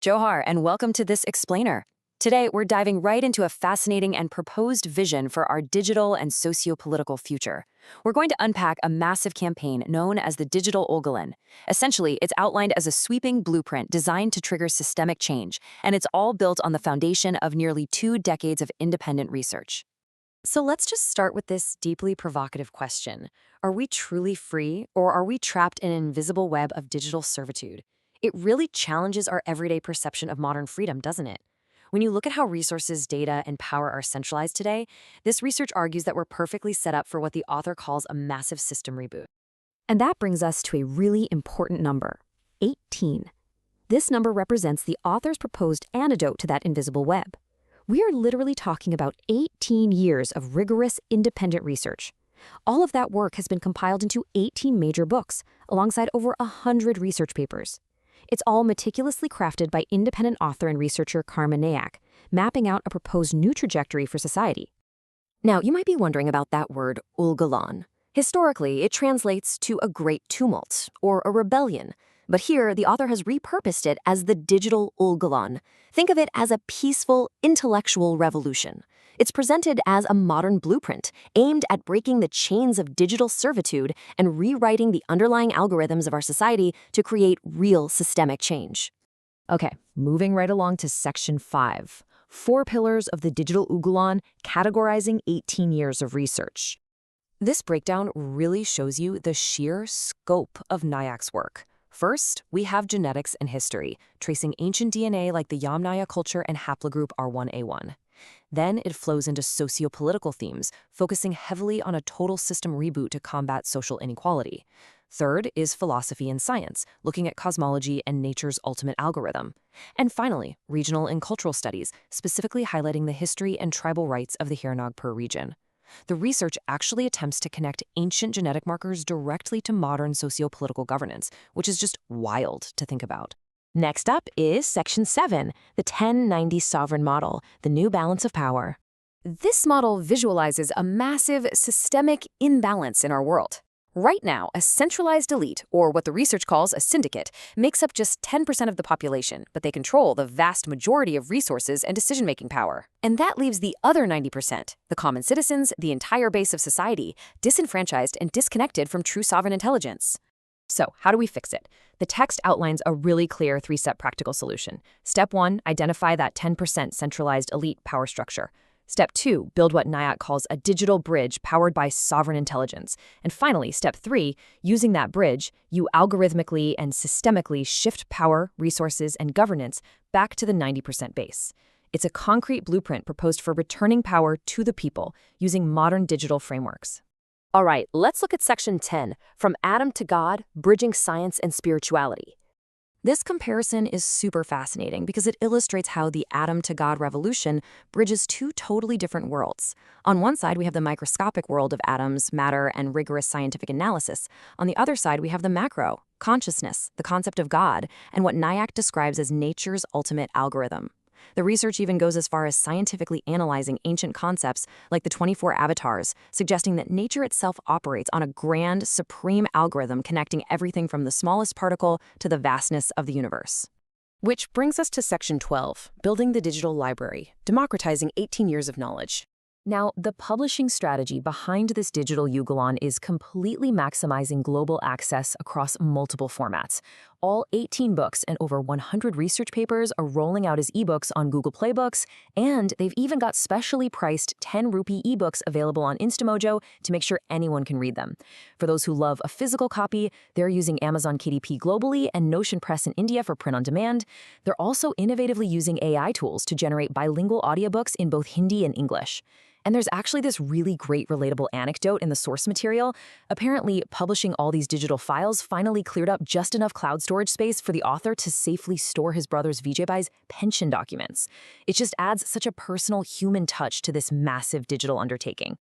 Johar, and welcome to This Explainer. Today, we're diving right into a fascinating and proposed vision for our digital and socio-political future. We're going to unpack a massive campaign known as the Digital Ulgulan. Essentially, it's outlined as a sweeping blueprint designed to trigger systemic change, and it's all built on the foundation of nearly 2 decades of independent research. So let's just start with this deeply provocative question. Are we truly free, or are we trapped in an invisible web of digital servitude? It really challenges our everyday perception of modern freedom, doesn't it? When you look at how resources, data, and power are centralized today, this research argues that we're perfectly set up for what the author calls a massive system reboot. And that brings us to a really important number, 18. This number represents the author's proposed antidote to that invisible web. We are literally talking about 18 years of rigorous, independent research. All of that work has been compiled into 18 major books, alongside over 100 research papers. It's all meticulously crafted by independent author and researcher Nayak, mapping out a proposed new trajectory for society. Now, you might be wondering about that word, Ulgulan. Historically, it translates to a great tumult, or a rebellion. But here, the author has repurposed it as the digital Ulgulan. Think of it as a peaceful, intellectual revolution. It's presented as a modern blueprint, aimed at breaking the chains of digital servitude and rewriting the underlying algorithms of our society to create real systemic change. Okay, moving right along to Section 5. 4 pillars of the digital Ulgulan, categorizing 18 years of research. This breakdown really shows you the sheer scope of Nayak's work. First, we have genetics and history, tracing ancient DNA like the Yamnaya culture and haplogroup R1A1. Then it flows into socio-political themes, focusing heavily on a total system reboot to combat social inequality. Third is philosophy and science, looking at cosmology and nature's ultimate algorithm. And finally, regional and cultural studies, specifically highlighting the history and tribal rights of the Hiranagpur region. The research actually attempts to connect ancient genetic markers directly to modern socio-political governance, which is just wild to think about. Next up is Section 7, the 1090 sovereign model, the new balance of power. This model visualizes a massive systemic imbalance in our world. Right now, a centralized elite, or what the research calls a syndicate, makes up just 10% of the population, but they control the vast majority of resources and decision-making power. And that leaves the other 90%, the common citizens, the entire base of society, disenfranchised and disconnected from true sovereign intelligence. So, how do we fix it? The text outlines a really clear 3-step practical solution. Step 1, identify that 10% centralized elite power structure. Step 2, build what Nayak calls a digital bridge powered by sovereign intelligence. And finally, Step 3, using that bridge, you algorithmically and systemically shift power, resources, and governance back to the 90% base. It's a concrete blueprint proposed for returning power to the people using modern digital frameworks. All right, let's look at Section 10, From Atom to God, Bridging Science and Spirituality. This comparison is super fascinating because it illustrates how the atom-to-God revolution bridges 2 totally different worlds. On one side, we have the microscopic world of atoms, matter, and rigorous scientific analysis. On the other side, we have the macro, consciousness, the concept of God, and what Nayak describes as nature's ultimate algorithm. The research even goes as far as scientifically analyzing ancient concepts like the 24 avatars, suggesting that nature itself operates on a grand, supreme algorithm connecting everything from the smallest particle to the vastness of the universe. Which brings us to Section 12, Building the Digital Library, Democratizing 18 Years of Knowledge. Now, the publishing strategy behind this digital Ulgulan is completely maximizing global access across multiple formats. All 18 books and over 100 research papers are rolling out as ebooks on Google Play Books, and they've even got specially priced 10 rupee ebooks available on Instamojo to make sure anyone can read them. For those who love a physical copy, they're using Amazon KDP globally and Notion Press in India for print on demand. They're also innovatively using AI tools to generate bilingual audiobooks in both Hindi and English. And there's actually this really great relatable anecdote in the source material. Apparently, publishing all these digital files finally cleared up just enough cloud storage space for the author to safely store his brother's Vijayabhai's pension documents. It just adds such a personal human touch to this massive digital undertaking.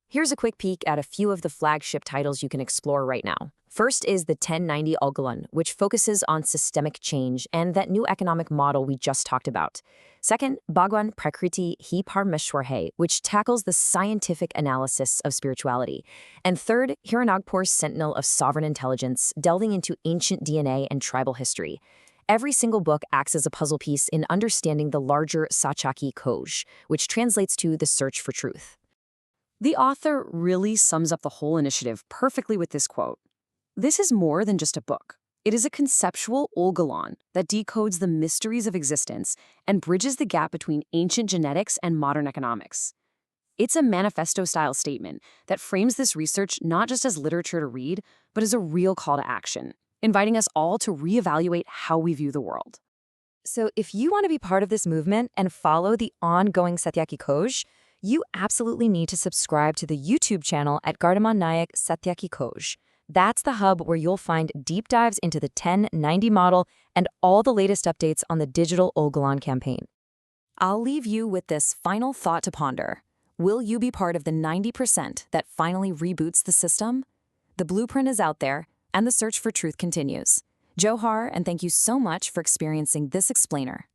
Here's a quick peek at a few of the flagship titles you can explore right now. First is the 1090 Ulgulan, which focuses on systemic change and that new economic model we just talked about. Second, Bhagwan Prakriti Hi Parmeshwar Hai, which tackles the scientific analysis of spirituality. And third, Hiranagpur's Sentinel of Sovereign Intelligence, delving into ancient DNA and tribal history. Every single book acts as a puzzle piece in understanding the larger Satyaki Khoj, which translates to the search for truth. The author really sums up the whole initiative perfectly with this quote. This is more than just a book. It is a conceptual Ulgulan that decodes the mysteries of existence and bridges the gap between ancient genetics and modern economics. It's a manifesto-style statement that frames this research not just as literature to read, but as a real call to action, inviting us all to reevaluate how we view the world. So if you want to be part of this movement and follow the ongoing Satyaki Khoj, you absolutely need to subscribe to the YouTube channel at Gardaman Nayak Satyaki Khoj. That's the hub where you'll find deep dives into the 1090 model and all the latest updates on the digital Ulgulan campaign. I'll leave you with this final thought to ponder. Will you be part of the 90% that finally reboots the system? The blueprint is out there, and the search for truth continues. Johar, and thank you so much for experiencing this explainer.